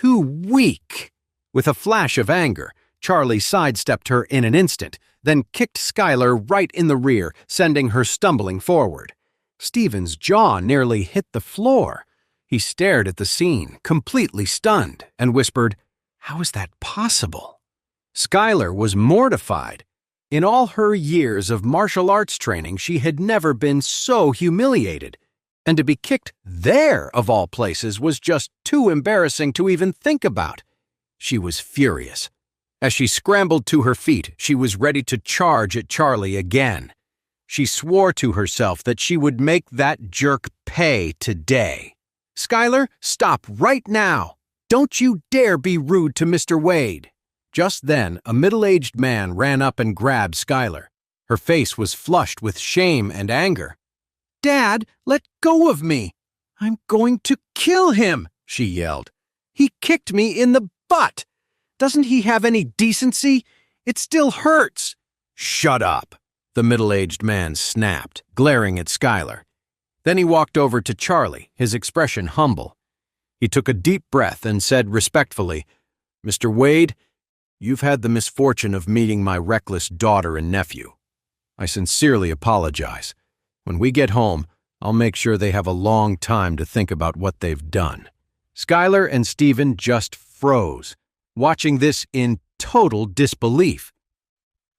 too weak. With a flash of anger, Charlie sidestepped her in an instant, then kicked Skylar right in the rear, sending her stumbling forward. Stephen's jaw nearly hit the floor. He stared at the scene, completely stunned, and whispered, "How is that possible?" Skylar was mortified. In all her years of martial arts training, she had never been so humiliated. And to be kicked there, of all places, was just too embarrassing to even think about. She was furious. As she scrambled to her feet, she was ready to charge at Charlie again. She swore to herself that she would make that jerk pay today. "Skylar, stop right now! Don't you dare be rude to Mr. Wade!" Just then, a middle-aged man ran up and grabbed Skylar. Her face was flushed with shame and anger. "Dad, let go of me! I'm going to kill him!" she yelled. "He kicked me in the butt! Doesn't he have any decency? It still hurts!" "Shut up!" the middle-aged man snapped, glaring at Skylar. Then he walked over to Charlie, his expression humble. He took a deep breath and said respectfully, "Mr. Wade, you've had the misfortune of meeting my reckless daughter and nephew. I sincerely apologize. When we get home, I'll make sure they have a long time to think about what they've done." Skylar and Stephen just froze, watching this in total disbelief.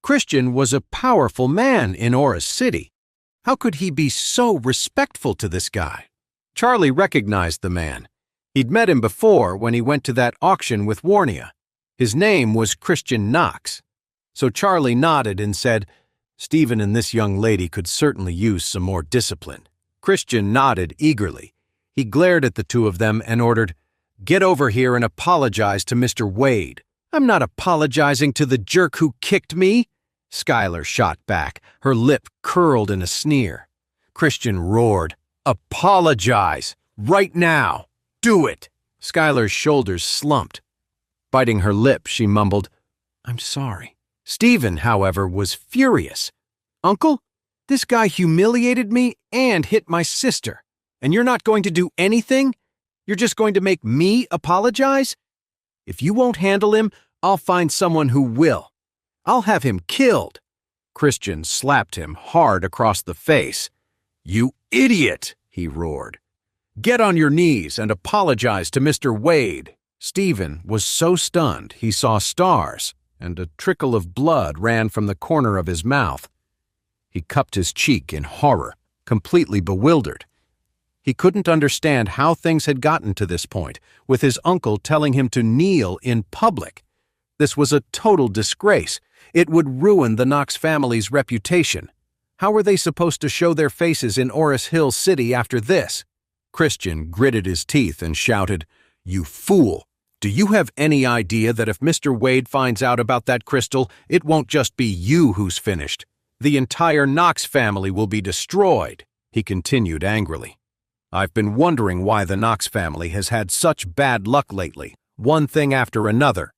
Christian was a powerful man in Aura City. How could he be so respectful to this guy? Charlie recognized the man. He'd met him before when he went to that auction with Warnia. His name was Christian Knox. So Charlie nodded and said, "Stephen and this young lady could certainly use some more discipline." Christian nodded eagerly. He glared at the two of them and ordered, "Get over here and apologize to Mr. Wade." "I'm not apologizing to the jerk who kicked me," Skylar shot back, her lip curled in a sneer. Christian roared, "Apologize! Right now! Do it!" Skylar's shoulders slumped. Biting her lip, she mumbled, "I'm sorry." Stephen, however, was furious. "Uncle, this guy humiliated me and hit my sister, and you're not going to do anything? You're just going to make me apologize? If you won't handle him, I'll find someone who will. I'll have him killed." Christian slapped him hard across the face. "You idiot!" he roared. "Get on your knees and apologize to Mr. Wade." Stephen was so stunned he saw stars, and a trickle of blood ran from the corner of his mouth. He cupped his cheek in horror, completely bewildered. He couldn't understand how things had gotten to this point, with his uncle telling him to kneel in public. This was a total disgrace. It would ruin the Knox family's reputation. How were they supposed to show their faces in Oris Hill City after this? Christian gritted his teeth and shouted, "You fool! Do you have any idea that if Mr. Wade finds out about that crystal, it won't just be you who's finished? The entire Knox family will be destroyed," he continued angrily. "I've been wondering why the Knox family has had such bad luck lately, one thing after another.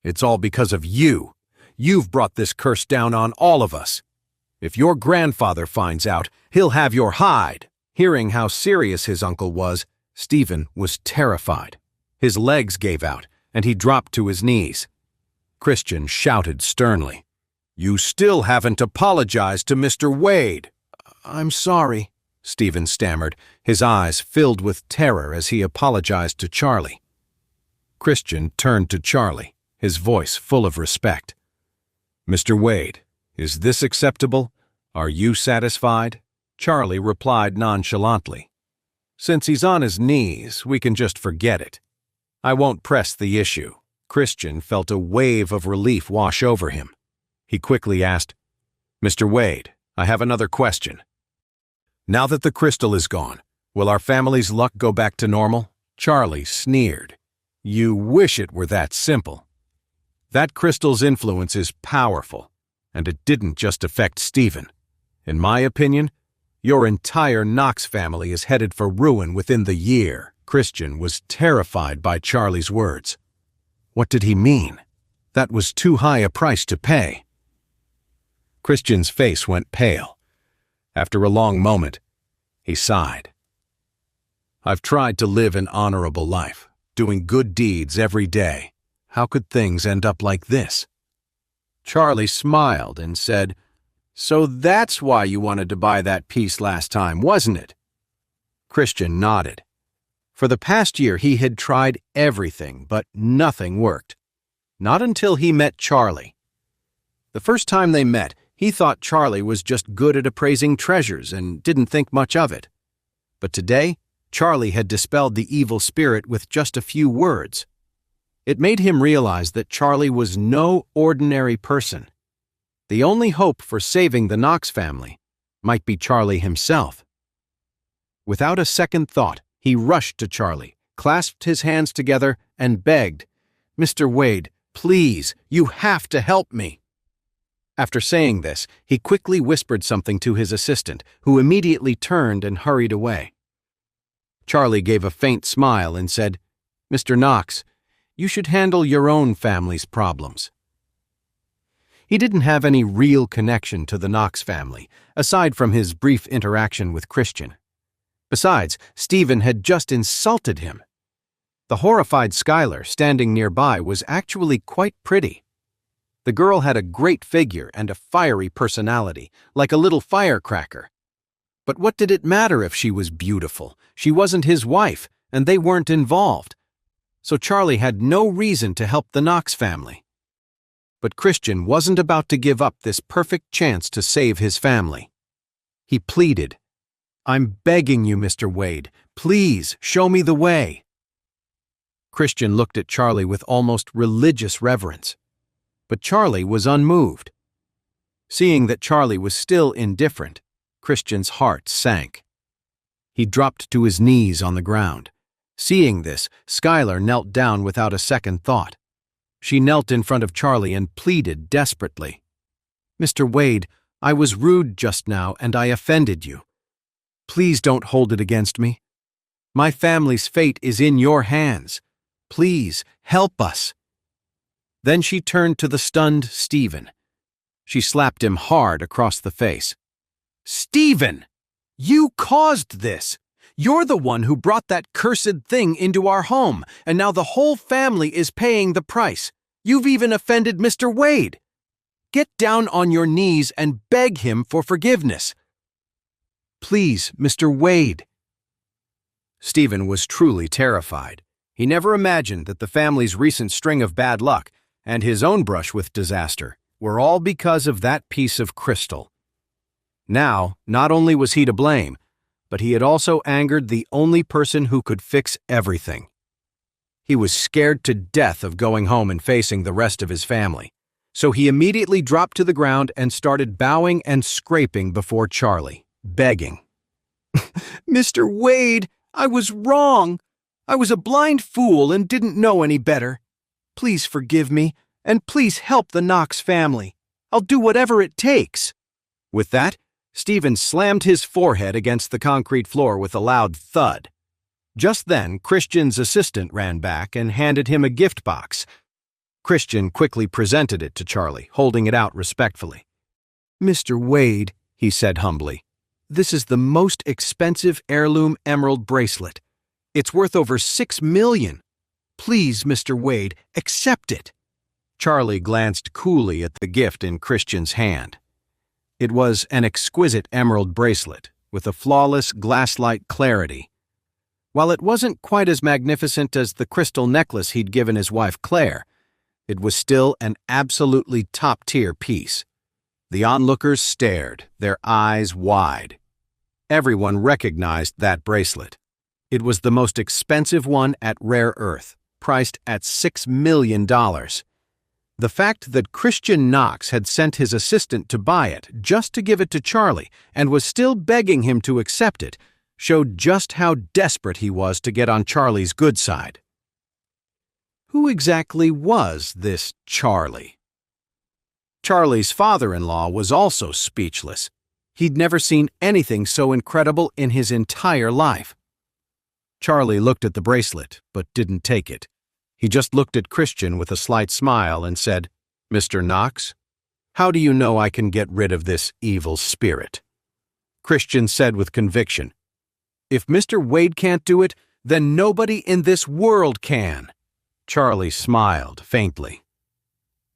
It's all because of you. You've brought this curse down on all of us. If your grandfather finds out, he'll have your hide." Hearing how serious his uncle was, Stephen was terrified. His legs gave out, and he dropped to his knees. Christian shouted sternly, "You still haven't apologized to Mr. Wade." "I'm sorry," Stephen stammered, his eyes filled with terror as he apologized to Charlie. Christian turned to Charlie, his voice full of respect. "Mr. Wade, is this acceptable? Are you satisfied?" Charlie replied nonchalantly, "Since he's on his knees, we can just forget it. I won't press the issue." Christian felt a wave of relief wash over him. He quickly asked, "Mr. Wade, I have another question. Now that the crystal is gone, will our family's luck go back to normal?" Charlie sneered. "You wish it were that simple. That crystal's influence is powerful, and it didn't just affect Stephen. In my opinion, your entire Knox family is headed for ruin within the year." Christian was terrified by Charlie's words. What did he mean? That was too high a price to pay. Christian's face went pale. After a long moment, he sighed. "I've tried to live an honorable life, doing good deeds every day. How could things end up like this? Charlie smiled and said, "So that's why you wanted to buy that piece last time, wasn't it?" Christian nodded. For the past year, he had tried everything, but nothing worked. Not until he met Charlie. The first time they met, he thought Charlie was just good at appraising treasures and didn't think much of it. But today, Charlie had dispelled the evil spirit with just a few words. It made him realize that Charlie was no ordinary person. The only hope for saving the Knox family might be Charlie himself. Without a second thought, he rushed to Charlie, clasped his hands together, and begged, "Mr. Wade, please, you have to help me." After saying this, he quickly whispered something to his assistant, who immediately turned and hurried away. Charlie gave a faint smile and said, "Mr. Knox, you should handle your own family's problems." He didn't have any real connection to the Knox family, aside from his brief interaction with Christian. Besides, Stephen had just insulted him. The horrified Skylar, standing nearby, was actually quite pretty. The girl had a great figure and a fiery personality, like a little firecracker. But what did it matter if she was beautiful? She wasn't his wife, and they weren't involved. So Charlie had no reason to help the Knox family. But Christian wasn't about to give up this perfect chance to save his family. He pleaded, "I'm begging you, Mr. Wade, please show me the way." Christian looked at Charlie with almost religious reverence. But Charlie was unmoved. Seeing that Charlie was still indifferent, Christian's heart sank. He dropped to his knees on the ground. Seeing this, Skylar knelt down without a second thought. She knelt in front of Charlie and pleaded desperately, "Mr. Wade, I was rude just now and I offended you. Please don't hold it against me. My family's fate is in your hands. Please, help us." Then she turned to the stunned Stephen. She slapped him hard across the face. "Stephen! You caused this! You're the one who brought that cursed thing into our home, and now the whole family is paying the price. You've even offended Mr. Wade. Get down on your knees and beg him for forgiveness. Please, Mr. Wade." Stephen was truly terrified. He never imagined that the family's recent string of bad luck and his own brush with disaster were all because of that piece of crystal. Now, not only was he to blame, but he had also angered the only person who could fix everything. He was scared to death of going home and facing the rest of his family, so he immediately dropped to the ground and started bowing and scraping before Charlie, begging. "Mr. Wade, I was wrong. I was a blind fool and didn't know any better. Please forgive me, and please help the Knox family. I'll do whatever it takes." With that, Stephen slammed his forehead against the concrete floor with a loud thud. Just then, Christian's assistant ran back and handed him a gift box. Christian quickly presented it to Charlie, holding it out respectfully. "Mr. Wade," he said humbly, "this is the most expensive heirloom emerald bracelet. It's worth over $6 million. Please, Mr. Wade, accept it." Charlie glanced coolly at the gift in Christian's hand. It was an exquisite emerald bracelet with a flawless glass-like clarity. While it wasn't quite as magnificent as the crystal necklace he'd given his wife Claire, it was still an absolutely top-tier piece. The onlookers stared, their eyes wide. Everyone recognized that bracelet. It was the most expensive one at Rare Earth, priced at $6 million. The fact that Christian Knox had sent his assistant to buy it just to give it to Charlie and was still begging him to accept it showed just how desperate he was to get on Charlie's good side. Who exactly was this Charlie? Charlie's father-in-law was also speechless. He'd never seen anything so incredible in his entire life. Charlie looked at the bracelet, but didn't take it. He just looked at Christian with a slight smile and said, "Mr. Knox, how do you know I can get rid of this evil spirit?" Christian said with conviction, "If Mr. Wade can't do it, then nobody in this world can." Charlie smiled faintly.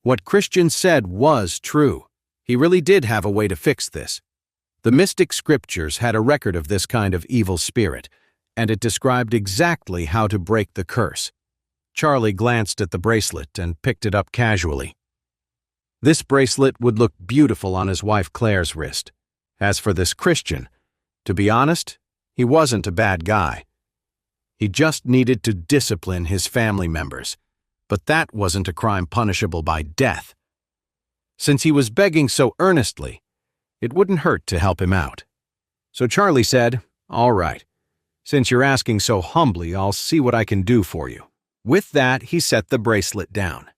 What Christian said was true. He really did have a way to fix this. The mystic scriptures had a record of this kind of evil spirit, and it described exactly how to break the curse. Charlie glanced at the bracelet and picked it up casually. This bracelet would look beautiful on his wife Claire's wrist. As for this Christian, to be honest, he wasn't a bad guy. He just needed to discipline his family members, but that wasn't a crime punishable by death. Since he was begging so earnestly, it wouldn't hurt to help him out. So Charlie said, "All right, since you're asking so humbly, I'll see what I can do for you." With that, he set the bracelet down.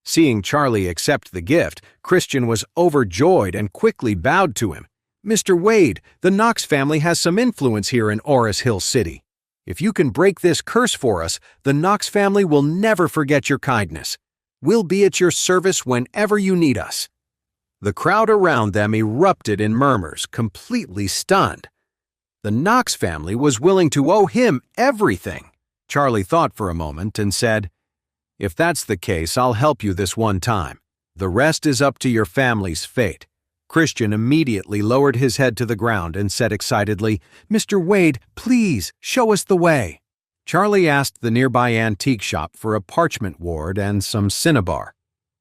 Seeing Charlie accept the gift, Christian was overjoyed and quickly bowed to him. "Mr. Wade, the Knox family has some influence here in Oris Hill City. If you can break this curse for us, the Knox family will never forget your kindness. We'll be at your service whenever you need us." The crowd around them erupted in murmurs, completely stunned. The Knox family was willing to owe him everything. Charlie thought for a moment and said, "If that's the case, I'll help you this one time. The rest is up to your family's fate." Christian immediately lowered his head to the ground and said excitedly, "Mr. Wade, please, show us the way." Charlie asked the nearby antique shop for a parchment ward and some cinnabar.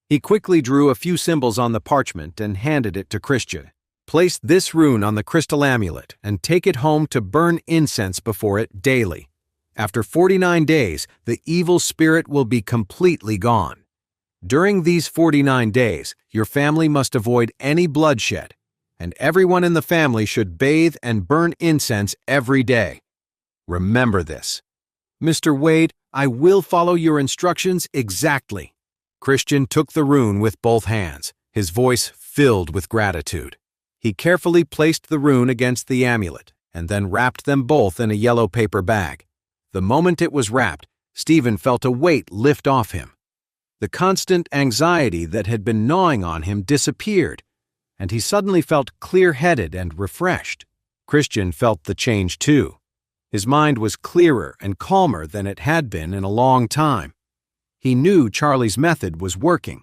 He quickly drew a few symbols on the parchment and handed it to Christian. "Place this rune on the crystal amulet and take it home to burn incense before it daily. After 49 days, the evil spirit will be completely gone. During these 49 days, your family must avoid any bloodshed, and everyone in the family should bathe and burn incense every day. Remember this." "Mr. Wade, I will follow your instructions exactly." Christian took the rune with both hands, his voice filled with gratitude. He carefully placed the rune against the amulet and then wrapped them both in a yellow paper bag. The moment it was wrapped, Stephen felt a weight lift off him. The constant anxiety that had been gnawing on him disappeared, and he suddenly felt clear-headed and refreshed. Christian felt the change too. His mind was clearer and calmer than it had been in a long time. He knew Charlie's method was working.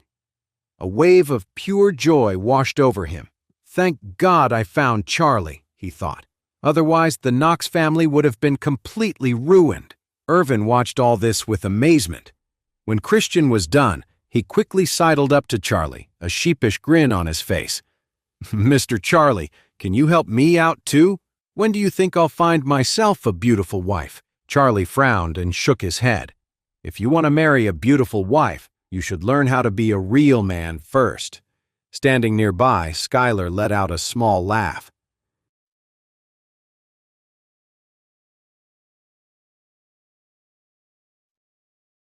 A wave of pure joy washed over him. "Thank God I found Charlie," he thought. "Otherwise, the Knox family would have been completely ruined." Irvin watched all this with amazement. When Christian was done, he quickly sidled up to Charlie, a sheepish grin on his face. "Mr. Charlie, can you help me out too? When do you think I'll find myself a beautiful wife?" Charlie frowned and shook his head. "If you want to marry a beautiful wife, you should learn how to be a real man first." Standing nearby, Skylar let out a small laugh.